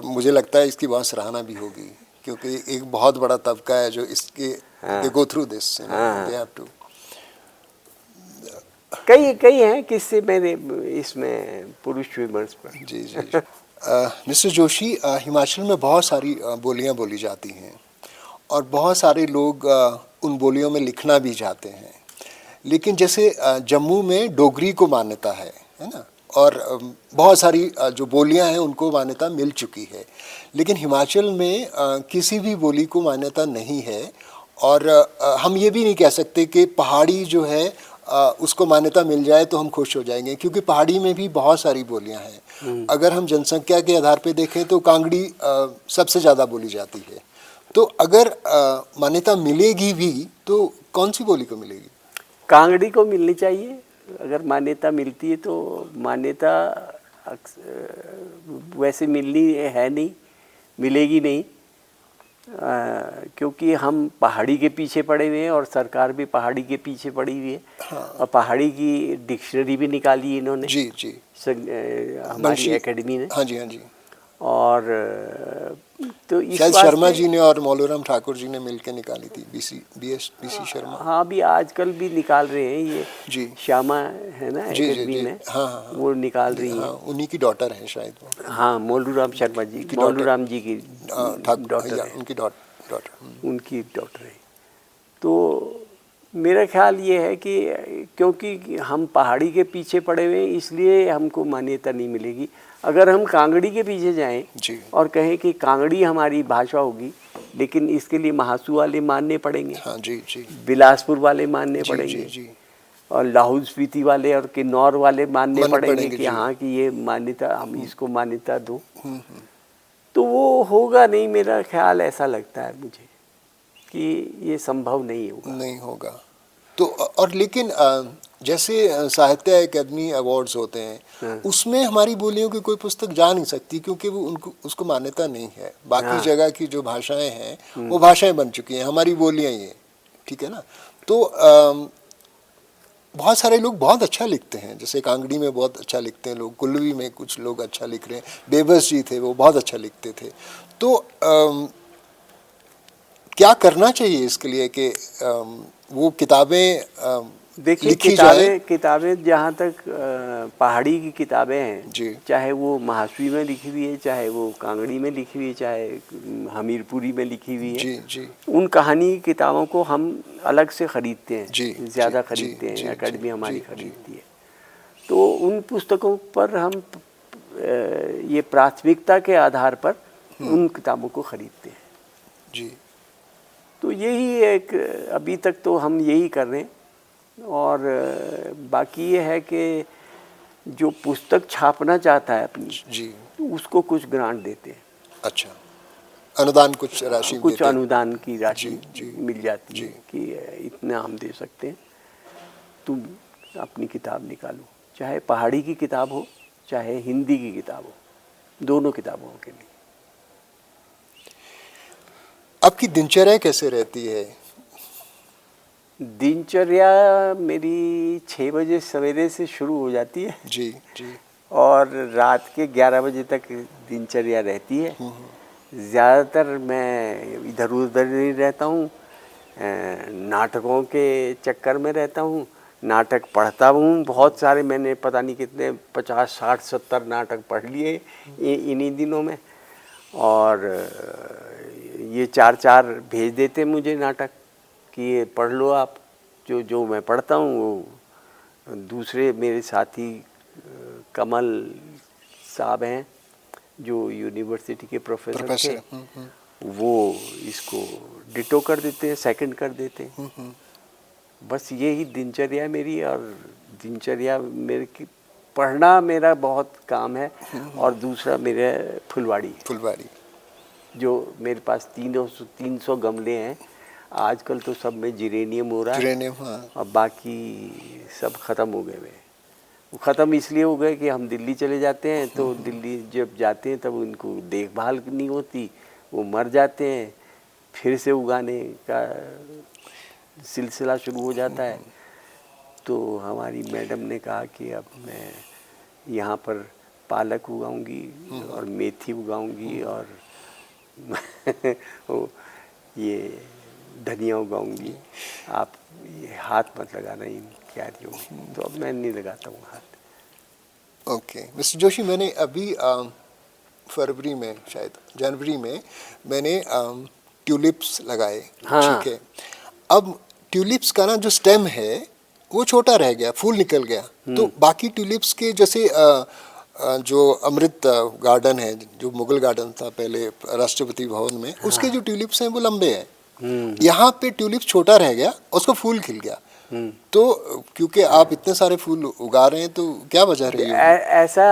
मुझे लगता है इसकी बहुत सराहना भी होगी, क्योंकि एक बहुत बड़ा तबका है जो इसके दे गो थ्रू दिस, हाँ। They have to. कई कई हैं किससे मेरे इसमें पुरुष विमर्श पर। जी जी मिस्टर जोशी, हिमाचल में बहुत सारी बोलियां बोली जाती हैं, और बहुत सारे लोग उन बोलियों में लिखना भी चाहते हैं, लेकिन जैसे जम्मू में डोगरी को मान्यता है ना, और बहुत सारी जो बोलियां हैं उनको मान्यता मिल चुकी है, लेकिन हिमाचल में किसी भी बोली को मान्यता नहीं है। और हम ये भी नहीं कह सकते कि पहाड़ी जो है उसको मान्यता मिल जाए तो हम खुश हो जाएंगे, क्योंकि पहाड़ी में भी बहुत सारी बोलियां हैं। अगर हम जनसंख्या के आधार पे देखें तो कांगड़ी सबसे ज़्यादा बोली जाती है। तो अगर मान्यता मिलेगी भी तो कौन सी बोली को मिलेगी? कांगड़ी को मिलनी चाहिए। अगर मान्यता मिलती है तो मान्यता वैसे मिलनी है नहीं, मिलेगी नहीं, क्योंकि हम पहाड़ी के पीछे पड़े हुए हैं और सरकार भी पहाड़ी के पीछे पड़ी हुई है। हाँ। और पहाड़ी की डिक्शनरी भी निकाली इन्होंने जी जी हमारी एकेडमी ने। हाँ जी हाँ जी। और तो इस शायद वास्ते शर्मा जी ने और मौलूराम ठाकुर जी ने मिलकर निकाली थी, बीसी शर्मा। हाँ, अभी आजकल भी निकाल रहे हैं ये जी श्यामा है ना जी जी एकेडमी जी में। हाँ हाँ हाँ। वो निकाल रही हाँ, हैं। उन्हीं की डॉटर है शायद वो। हाँ, मौलूराम शर्मा जी, की मौलूराम जी की ठाकुर डॉटर या है, उनकी डॉटर। उनकी डॉटर है। तो मेरा ख्याल ये है कि क्योंकि हम पहाड़ी के पीछे पड़े हुए हैं इसलिए हमको मान्यता नहीं मिलेगी। अगर हम कांगड़ी के पीछे जाएं जी और कहें कि कांगड़ी हमारी भाषा होगी, लेकिन इसके लिए महासू वाले मानने पड़ेंगे, हाँ जी जी बिलासपुर वाले मानने जी पड़ेंगे, जी और लाहौल स्पीति वाले और किन्नौर वाले मानने पड़ेंगे कि जी। हाँ कि ये मान्यता, हम इसको मान्यता दो। तो वो होगा नहीं, मेरा ख्याल ऐसा लगता है मुझे कि ये संभव नहीं होगा। नहीं होगा। तो और लेकिन जैसे साहित्य अकादमी अवार्ड्स होते हैं, उसमें हमारी बोलियों की कोई पुस्तक जा नहीं सकती, क्योंकि वो उनको उसको मान्यता नहीं है। बाकी जगह की जो भाषाएं हैं वो भाषाएं बन चुकी हैं, हमारी बोलियां ये, ठीक है ना। तो बहुत सारे लोग बहुत अच्छा लिखते हैं, जैसे कांगड़ी में बहुत अच्छा लिखते हैं लोग, कुल्लवी में कुछ लोग अच्छा लिख रहे हैं, बेबस जी थे वो बहुत अच्छा लिखते थे। तो क्या करना चाहिए इसके लिए कि वो किताबें देखिए, किताबें जहाँ तक पहाड़ी की किताबें हैं, जी चाहे वो महासवी में लिखी हुई है, चाहे वो कांगड़ी में लिखी हुई है, चाहे हमीरपुरी में लिखी हुई है, जी जी उन कहानी की किताबों को हम अलग से ख़रीदते हैं, जी ज़्यादा जी, ख़रीदते जी, हैं, एकेडमी हमारी जी, ख़रीदती है। तो उन पुस्तकों पर हम ये प्राथमिकता के आधार पर उन किताबों को ख़रीदते हैं। जी तो यही एक, अभी तक तो हम यही कर रहे हैं। और बाकी ये है कि जो पुस्तक छापना चाहता है अपनी, जी उसको कुछ ग्रांट देते हैं, अच्छा, अनुदान कुछ राशि कुछ देते हैं। अनुदान की राशि जी, मिल जाती जी। है कि इतना हम दे सकते हैं, तुम अपनी किताब निकालो, चाहे पहाड़ी की किताब हो चाहे हिंदी की किताब हो, दोनों किताबों के लिए। आपकी दिनचर्या कैसे रहती है? दिनचर्या मेरी 6 बजे सवेरे से शुरू हो जाती है जी जी और रात के 11 बजे तक दिनचर्या रहती है। ज़्यादातर मैं इधर उधर नहीं रहता हूँ, नाटकों के चक्कर में रहता हूँ, नाटक पढ़ता हूँ बहुत सारे, मैंने पता नहीं कितने 50 60 70 नाटक पढ़ लिए इन्हीं दिनों में। और ये 4 भेज देते मुझे नाटक कि ये पढ़ लो आप। जो मैं पढ़ता हूँ वो दूसरे मेरे साथी कमल साहब हैं जो यूनिवर्सिटी के प्रोफेसर थे, वो इसको डिटो कर देते हैं, सेकंड कर देते हैं। बस यही दिनचर्या मेरी। और दिनचर्या मेरे की पढ़ना मेरा बहुत काम है। और दूसरा मेरे फुलवाड़ी जो मेरे पास 300 गमले हैं। आजकल तो सब में जिरेनियम हो रहा है, हाँ। और बाकी सब ख़त्म हो गए। वो ख़त्म इसलिए हो गए कि हम दिल्ली चले जाते हैं, तो दिल्ली जब जाते हैं तब उनको देखभाल नहीं होती, वो मर जाते हैं। फिर से उगाने का सिलसिला शुरू हो जाता है। तो हमारी मैडम ने कहा कि अब मैं यहाँ पर पालक उगाऊंगी और मेथी उगाऊंगी और वो ये धनिया उगाऊंगी, आप ये हाथ मत लगाना इन क्यारियों में। तो अब मैं नहीं लगाता हूँ हाथ। ओके मिस्टर जोशी, मैंने अभी फरवरी में, शायद जनवरी में, मैंने ट्यूलिप्स लगाए। हाँ। ठीक है, अब ट्यूलिप्स का ना जो स्टेम है वो छोटा रह गया, फूल निकल गया। तो बाकी ट्यूलिप्स के जैसे जो अमृत गार्डन है, जो मुगल गार्डन था पहले राष्ट्रपति भवन में, उसके जो ट्यूलिप्स हैं वो लंबे हैं। यहाँ पे ट्यूलिप्स छोटा रह गया, उसका फूल खिल गया। तो क्योंकि आप इतने सारे फूल उगा रहे हैं, तो क्या वजह रही होगी? ऐसा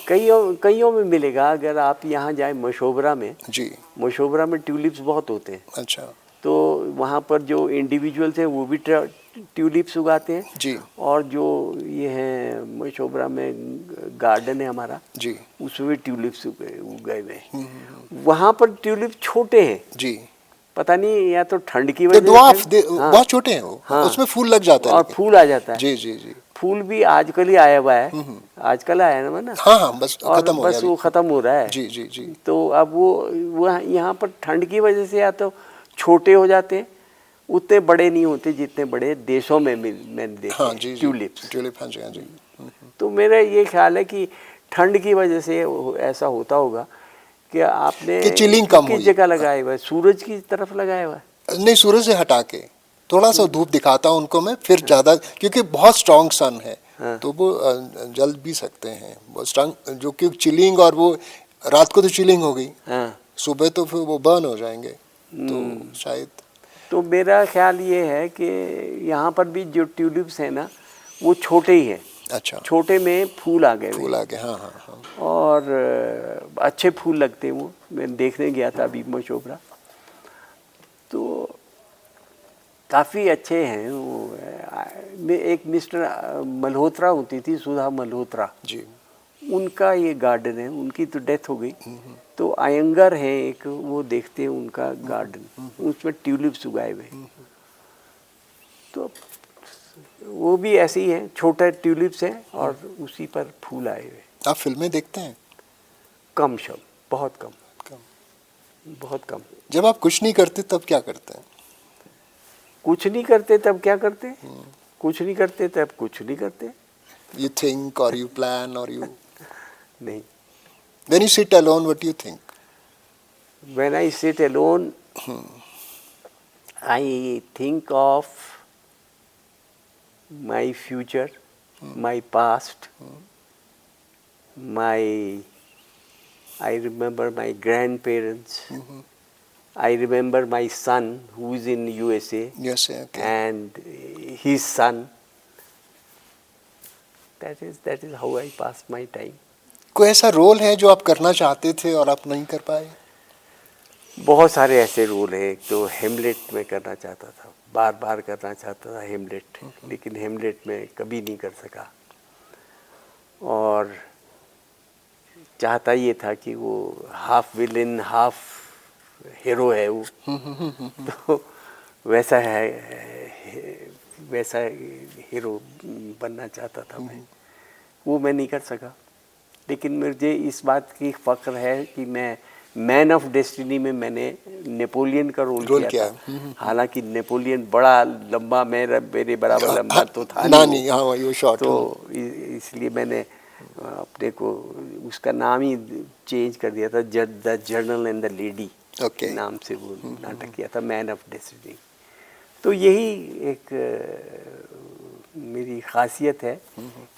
कईयों में मिलेगा। अगर आप यहाँ जाए मशोबरा में, जी। मशोबरा में ट्यूलिप्स बहुत होते हैं। अच्छा। तो वहाँ पर जो इंडिविजुअल्स हैं वो भी ट्यूलिप्स उगाते हैं। जी। और जो ये हैं मशोबरा में गार्डन है हमारा, जी। उसमें भी ट्यूलिप्स उगाए हुए हैं। वहाँ पर ट्यूलिप्स छोटे हैं। जी। पता नहीं, या तो ठंड की वजह से। हाँ, बहुत छोटे हैं वो। हाँ, उसमें फूल लग जाता है और लेकिन। फूल आ जाता है। जी जी जी। फूल भी आजकल ही आया हुआ है, आजकल आया ना। हाँ हाँ, बस और खत्म हो बस गया वो अभी। खत्म हो रहा है। जी जी जी। तो अब वो यहाँ पर ठंड की वजह से या तो छोटे हो जाते हैं, उतने बड़े नहीं होते जितने बड़े देशों में मैंने देखे हाँ जी जी। ट्यूलिप्स। ट्यूलिप, हाँ जी हाँ जी। तो मेरा ये ख्याल है कि ठंड की वजह से ऐसा होता होगा कि आपने कि चिलिंग कम किस हुई। जगह लगाया हुआ है? सूरज की तरफ लगाया हुआ है? नहीं, सूरज से हटा के थोड़ा सा धूप दिखाता हूँ उनको मैं, फिर ज़्यादा, क्योंकि बहुत स्ट्रांग सन है। हाँ। तो वो जल भी सकते हैं बहुत स्ट्रांग, जो कि चिलिंग, और वो रात को तो चिलिंग हो गई, हाँ। सुबह तो फिर वो बर्न हो जाएंगे। तो शायद। तो मेरा ख्याल ये है कि यहाँ पर भी जो ट्यूलिप्स हैं ना, वो छोटे ही हैं। अच्छा। छोटे में फूल आ गए हुए फूल आ गए, हाँ हाँ हाँ। और अच्छे फूल लगते हैं वो। मैं देखने गया था अभी मशोबरा, तो काफ़ी अच्छे हैं वो। एक मिस्टर मल्होत्रा होती थी, सुधा मल्होत्रा जी। उनका ये गार्डन है। उनकी तो डेथ हो गई। तो अयंगर है एक, वो देखते हैं उनका गार्डन, उसमें ट्यूलिप्स उगाए हुए। तो वो भी ऐसे ही हैं, छोटे ट्यूलिप्स हैं और उसी पर फूल आए हुए। आप फिल्में देखते हैं? कम शब्द, बहुत कम, कम। बहुत कम। जब आप कुछ नहीं करते तब क्या करते हैं? कुछ नहीं करते तब क्या करते? कुछ नहीं करते तब कुछ नहीं करते। You think, or you plan, or you. नहीं। When you sit alone, what do you think? When I sit alone, I think of my future, my past, I remember my grandparents. I remember my son who is in USA, Yes, okay. and his son. That is how I pass my time. कोई ऐसा role है जो आप करना चाहते थे और आप नहीं कर पाए? बहुत सारे ऐसे रोल हैं। एक तो हेमलेट में करना चाहता था, बार बार करना चाहता था हेमलेट, लेकिन हेमलेट में कभी नहीं कर सका। और चाहता ये था कि वो हाफ विलेन हाफ हीरो है वो, तो वैसा हीरो बनना चाहता था मैं। वो मैं नहीं कर सका। लेकिन मुझे इस बात की फ़ख्र है कि मैं मैन ऑफ डेस्टिनी में मैंने नेपोलियन का रोल किया था। हालांकि नेपोलियन बड़ा लंबा, मेरे बराबर लंबा तो था नहीं, हाँ, वो शॉर्ट। तो इसलिए मैंने अपने को उसका नाम ही चेंज कर दिया था, the journal and the lady के नाम से वो नाटक किया था, मैन ऑफ डेस्टिनी। तो यही एक मेरी खासियत है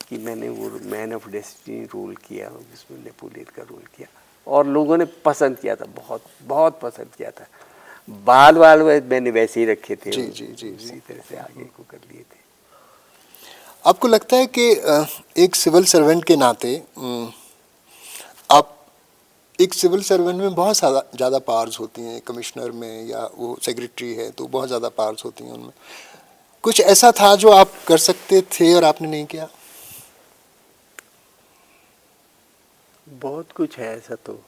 कि मैंने वो मैन ऑफ डेस्टिनी रोल किया, जिसमें नेपोलियन का रोल किया, और लोगों ने पसंद किया था, बहुत बहुत पसंद किया था। बाल मैंने वैसे ही रखे थे। जी जी जी। इसी तरह से आगे को कर लिए थे। आपको लगता है कि एक सिविल सर्वेंट के नाते आप, एक सिविल सर्वेंट में बहुत ज़्यादा पावर्स होती हैं, कमिश्नर में या वो सेक्रेटरी है तो बहुत ज़्यादा पावर्स होती हैं उनमें, कुछ ऐसा था जो आप कर सकते थे और आपने नहीं किया? बहुत कुछ है ऐसा। तो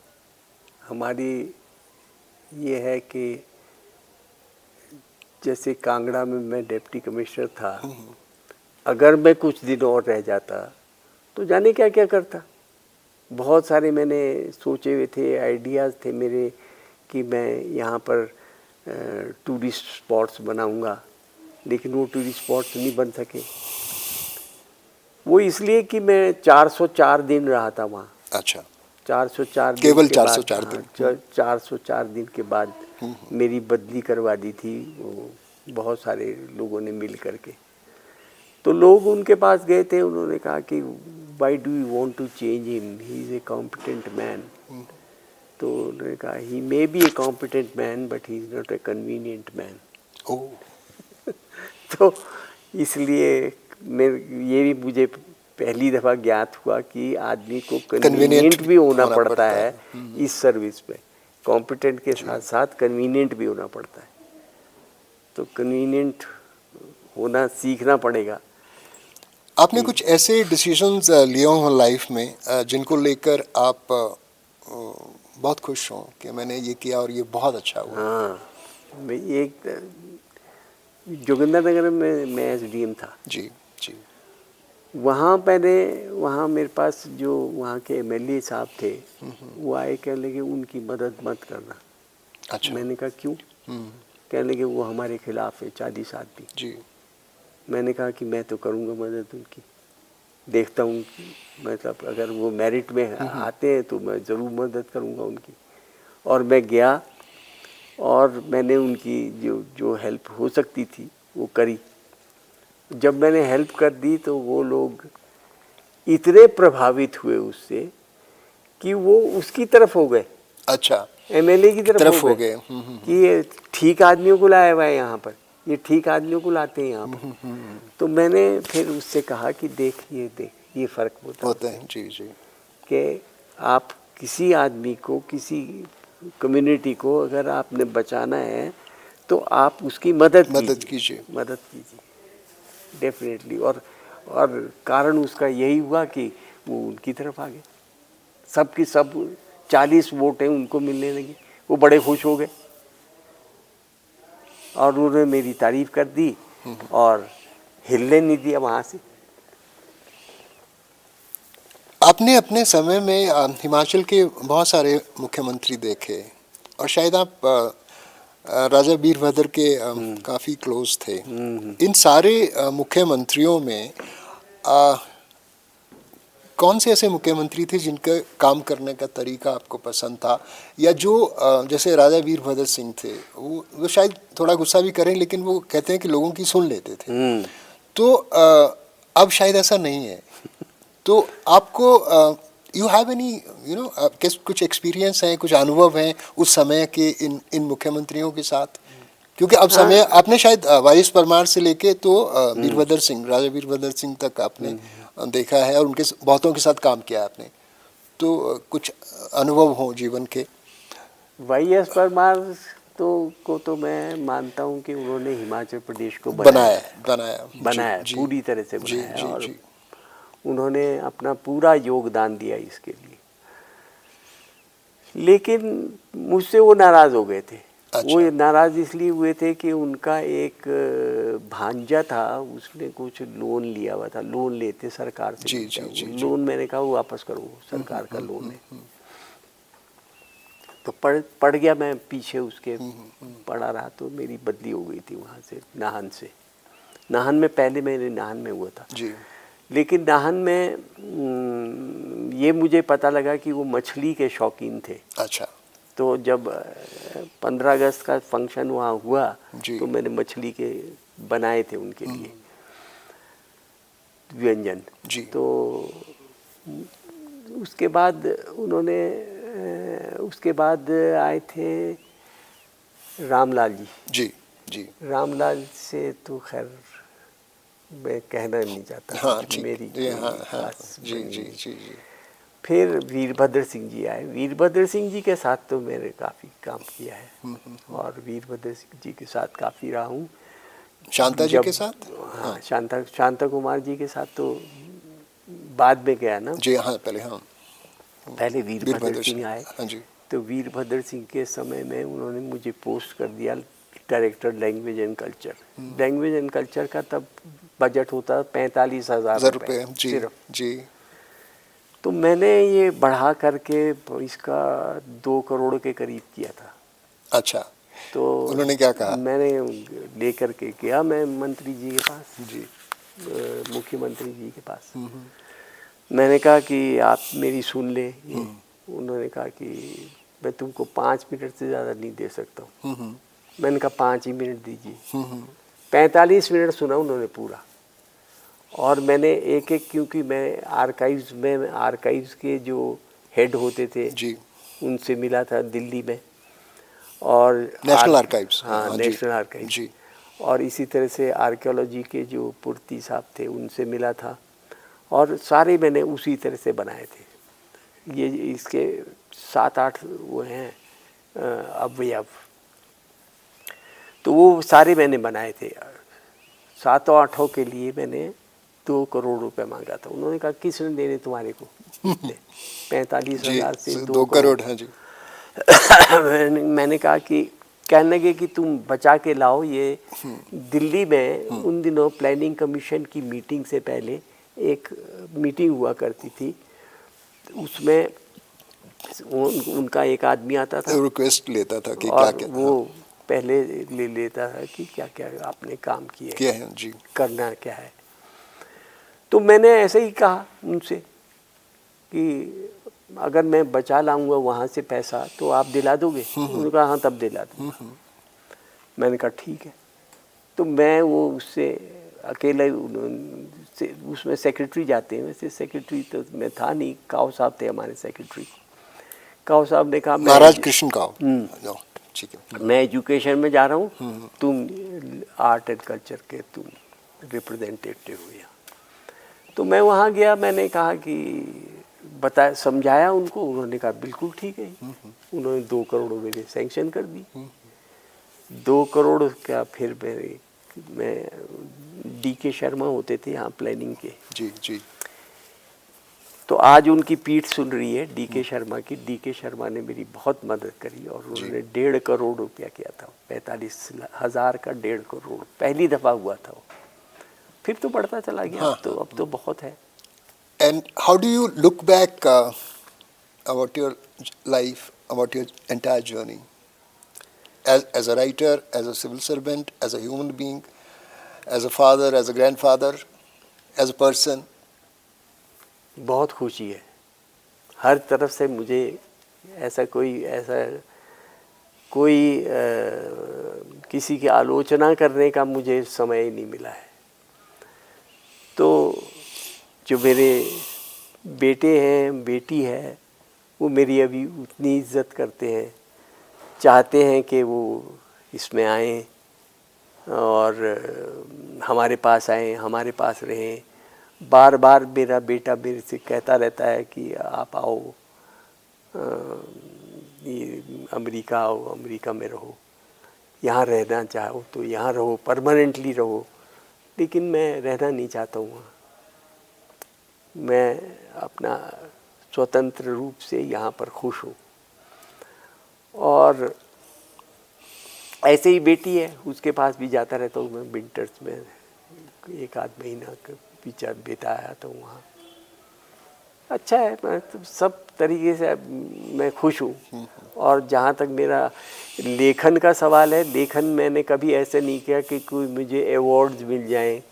हमारी ये है कि जैसे कांगड़ा में मैं डिप्टी कमिश्नर था, अगर मैं कुछ दिन और रह जाता तो जाने क्या क्या करता। बहुत सारे मैंने सोचे हुए थे, आइडियाज़ थे मेरे कि मैं यहाँ पर टूरिस्ट स्पॉट्स बनाऊंगा, लेकिन वो टूरिस्ट स्पॉट्स नहीं बन सके। वो इसलिए कि मैं 404 दिन रहा था वहाँ। अच्छा, 404 दिन केवल के 404 बाद, दिन। 404 दिन के बाद मेरी बदली करवा दी थी वो बहुत सारे लोगों ने मिल करके। तो लोग उनके पास गए थे, उन्होंने कहा कि why do you want to change him, he is a competent man. तो उन्होंने कहा he may be a competent man but he is not a convenient man. Oh, तो इसलिए ये भी मुझे पहली दफ़ा ज्ञात हुआ कि आदमी को कन्वीनियंट भी होना पड़ता है इस सर्विस में। कॉम्पिटेंट के साथ साथ कन्वीनियंट भी होना पड़ता है। तो कन्वीनियंट होना सीखना पड़ेगा। आपने कुछ ऐसे डिसीजंस लिए हों लाइफ में जिनको लेकर आप बहुत खुश हों कि मैंने ये किया और ये बहुत अच्छा हुआ? हाँ, मैं एक जोगिंदर नगर में मैं एसडीएम था। जी जी। वहाँ मेरे पास जो वहाँ के एमएलए साहब थे, वो आए, कहने लगे उनकी मदद मत करना। अच्छा। मैंने कहा क्यों? कहने लगे वो हमारे खिलाफ है 40 आदमी। जी। मैंने कहा कि मैं तो करूँगा मदद उनकी, देखता हूँ, मतलब अगर वो मेरिट में आते हैं तो मैं ज़रूर मदद करूँगा उनकी। और मैं गया और मैंने उनकी जो हेल्प हो सकती थी वो करी। जब मैंने हेल्प कर दी तो वो लोग इतने प्रभावित हुए उससे कि वो उसकी तरफ हो गए। अच्छा, एमएलए की तरफ हो गए हम्म। कि ये ठीक आदमियों को लाया हुआ है यहाँ पर, ये ठीक आदमियों को लाते हैं यहाँ पर। तो मैंने फिर उससे कहा कि देख ये फ़र्क होता है जी जी। कि आप किसी आदमी को, किसी कम्युनिटी को अगर आपने बचाना है तो आप उसकी मदद कीजिए, मदद कीजिए डेफिनेटली। और कारण उसका यही हुआ कि वो उनकी तरफ आ गए। सबकी सब 40 वोटें उनको मिलने लगी, वो बड़े खुश हो गए और उन्होंने मेरी तारीफ कर दी और हिलने नहीं दिया वहाँ से। आपने अपने समय में हिमाचल के बहुत सारे मुख्यमंत्री देखे और शायद आप राजा वीरभद्र के काफ़ी क्लोज थे। इन सारे मुख्यमंत्रियों में कौन से ऐसे मुख्यमंत्री थे जिनका काम करने का तरीका आपको पसंद था, या जो जैसे राजा वीरभद्र सिंह थे, वो शायद थोड़ा गुस्सा भी करें लेकिन वो कहते हैं कि लोगों की सुन लेते थे। तो अब शायद ऐसा नहीं है। तो आपको यू हैव एनी कुछ एक्सपीरियंस है, कुछ अनुभव हैं उस समय के इन मुख्यमंत्रियों के साथ? क्योंकि अब समय आपने शायद वारिस परमार से लेके तो वीरभद्र सिंह, राजा वीरभद्र सिंह तक आपने देखा है और उनके बहुतों के साथ काम किया आपने, तो कुछ अनुभव हो जीवन के। वाईएस परमार को तो मैं मानता हूँ कि उन्होंने हिमाचल प्रदेश को बनाया जी, पूरी तरह से जी, बनाया। जी, और जी। उन्होंने अपना पूरा योगदान दिया इसके लिए, लेकिन मुझसे वो नाराज़ हो गए थे। अच्छा। वो नाराज़ इसलिए हुए थे कि उनका एक भांजा था, उसने कुछ लोन लिया हुआ था, लोन लेते सरकार से। जी, जी, जी, जी। लोन मैंने कहा वो वापस करो, सरकार का लोन है। तो पढ़ गया मैं पीछे उसके, पढ़ा रहा तो मेरी बदली हो गई थी वहाँ से, नाहन से। नाहन में पहले मेरे नाहन में हुआ था जी। लेकिन नाहन में ये मुझे पता लगा कि वो मछली के शौकीन थे। अच्छा। तो जब 15 अगस्त का फंक्शन वहाँ हुआ जी। तो मैंने मछली के बनाए थे उनके लिए व्यंजन। जी। तो उसके बाद उसके बाद आए थे रामलाल जी। जी जी। रामलाल से तो खैर मैं कहना नहीं चाहता। हाँ, कि ठीक। मेरी जी, हाँ, हाँ। खास जी, बनी जी, हुई। जी, जी। फिर वीरभद्र सिंह जी आए। वीरभद्र सिंह जी के साथ तो मैंने काफ़ी काम किया है और वीरभद्र सिंह जी के साथ काफ़ी रहा हूँ। शांता जी के साथ? हाँ, शांता कुमार जी के साथ तो बाद में गया ना। जी हाँ, पहले हाँ। पहले वीरभद्र सिंह आए। हाँ जी। तो वीरभद्र सिंह के समय में उन्होंने मुझे पोस्ट कर दिया director language and culture. Language and culture का तब बजट होता 45,000 रुपये जी सिर्फ। जी। तो मैंने ये बढ़ा करके इसका 2 करोड़ के करीब किया था। अच्छा, तो उन्होंने क्या कहा? मैंने लेकर के गया मैं मंत्री जी के पास, जी। मुख्यमंत्री जी के पास। मैंने कहा कि आप मेरी सुन ले। उन्होंने कहा कि मैं तुमको 5 मिनट से ज़्यादा नहीं दे सकता हूँ। मैंने कहा 5 ही मिनट दीजिए। 45 मिनट सुना उन्होंने पूरा। और मैंने एक एक, क्योंकि मैं आर्काइव्स के जो हेड होते थे जी। उनसे मिला था दिल्ली में, और नेशनल आर्काइव्स। हाँ, नेशनल आर्काइव्स जी। और इसी तरह से आर्कियोलॉजी के जो पूर्ति साहब थे उनसे मिला था, और सारे मैंने उसी तरह से बनाए थे। ये इसके 7-8 वो हैं अवयव, तो वो सारे मैंने बनाए थे। 7-8 के लिए मैंने 2 करोड़ रुपए मांगा था। उन्होंने कहा किसने देने तुम्हारे को 45,000 से 2 करोड़। हाँ जी। मैंने कहा कि कहने लगे कि तुम बचा के लाओ ये। दिल्ली में उन दिनों प्लानिंग कमीशन की मीटिंग से पहले एक मीटिंग हुआ करती थी, उसमें उनका एक आदमी आता था, रिक्वेस्ट लेता था कि और क्या वो पहले ले लेता था कि क्या क्या आपने काम किए है जी, करना करना क्या है। तो मैंने ऐसे ही कहा उनसे कि अगर मैं बचा लाऊंगा वहाँ से पैसा तो आप दिला दोगे? उन्होंने कहा हाँ तब दिला दूंगा। मैंने कहा ठीक है। तो मैं वो उससे अकेला उसमें सेक्रेटरी जाते हैं, वैसे सेक्रेटरी तो मैं था नहीं, काव साहब थे हमारे सेक्रेटरी। काव साहब ने कहा महाराज कृष्ण काव। ठीक है, मैं एजुकेशन में जा रहा हूँ, तुम आर्ट एंड कल्चर के तुम रिप्रेजेंटेटिव हो यहाँ। तो मैं वहाँ गया, मैंने कहा कि समझाया उनको। उन्होंने कहा बिल्कुल ठीक है। उन्होंने 2 करोड़ मेरे सैंक्शन कर दी। 2 करोड़ का फिर मैं DK शर्मा होते थे यहाँ प्लानिंग के। जी जी। तो आज उनकी पीठ सुन रही है DK शर्मा की। DK शर्मा ने मेरी बहुत मदद करी और उन्होंने 1.5 करोड़ रुपया किया था। 45,000 का 1.5 करोड़ पहली दफ़ा हुआ था वो। फिर तो बढ़ता चला गया। हाँ, अब तो बहुत है। And how do you look back about your life, about your entire journey, as a writer, as a civil servant, as a human being, as a father, as a grandfather, as a person? बहुत खुशी है हर तरफ से मुझे। ऐसा कोई किसी की आलोचना करने का मुझे समय ही नहीं मिला है। तो जो मेरे बेटे हैं, बेटी है, वो मेरी अभी उतनी इज्जत करते हैं, चाहते हैं कि वो इसमें आएँ और हमारे पास आएँ, हमारे पास रहें। बार बार मेरा बेटा मेरे से कहता रहता है कि आप आओ, ये अमेरिका आओ, अमेरिका में रहो, यहाँ रहना चाहो तो यहाँ रहो, परमानेंटली रहो। लेकिन मैं रहना नहीं चाहता हूँ। मैं अपना स्वतंत्र रूप से यहाँ पर खुश हूँ। और ऐसे ही बेटी है, उसके पास भी जाता रहता हूँ मैं। विंटर्स में 1-8 महीना विचार बिताया तो वहाँ अच्छा है। मैं तो सब तरीके से मैं खुश हूँ। और जहाँ तक मेरा लेखन का सवाल है, लेखन मैंने कभी ऐसे नहीं किया कि कोई मुझे अवार्ड्स मिल जाएं,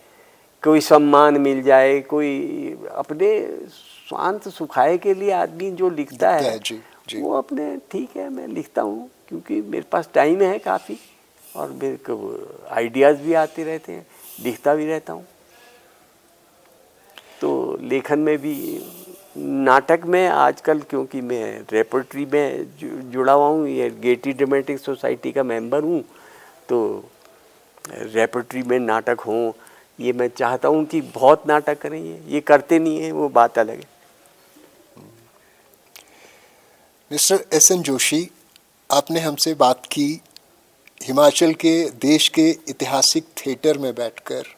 कोई सम्मान मिल जाए, कोई अपने स्वांत सुखाए के लिए आदमी जो लिखता है जी, जी। वो अपने ठीक है, मैं लिखता हूँ क्योंकि मेरे पास टाइम है काफ़ी और मेरे को आइडियाज़ भी आते रहते हैं, लिखता भी रहता हूँ। तो लेखन में भी, नाटक में आजकल क्योंकि मैं रेपर्टरी में जुड़ा हुआ हूँ, ये गेटी ड्रामेटिक सोसाइटी का मेंबर हूँ, तो रेपर्टरी में नाटक हों, ये मैं चाहता हूँ कि बहुत नाटक करें। ये करते नहीं हैं, वो बात अलग है। मिस्टर SN जोशी, आपने हमसे बात की हिमाचल के देश के ऐतिहासिक थिएटर में बैठकर।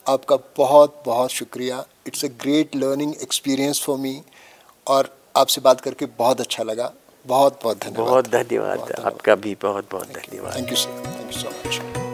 आपका बहुत बहुत शुक्रिया। It's a great learning experience for me, और आपसे बात करके बहुत अच्छा लगा। बहुत बहुत धन्यवाद। बहुत धन्यवाद। आपका भी बहुत बहुत धन्यवाद। Thank you sir. Thank you so much.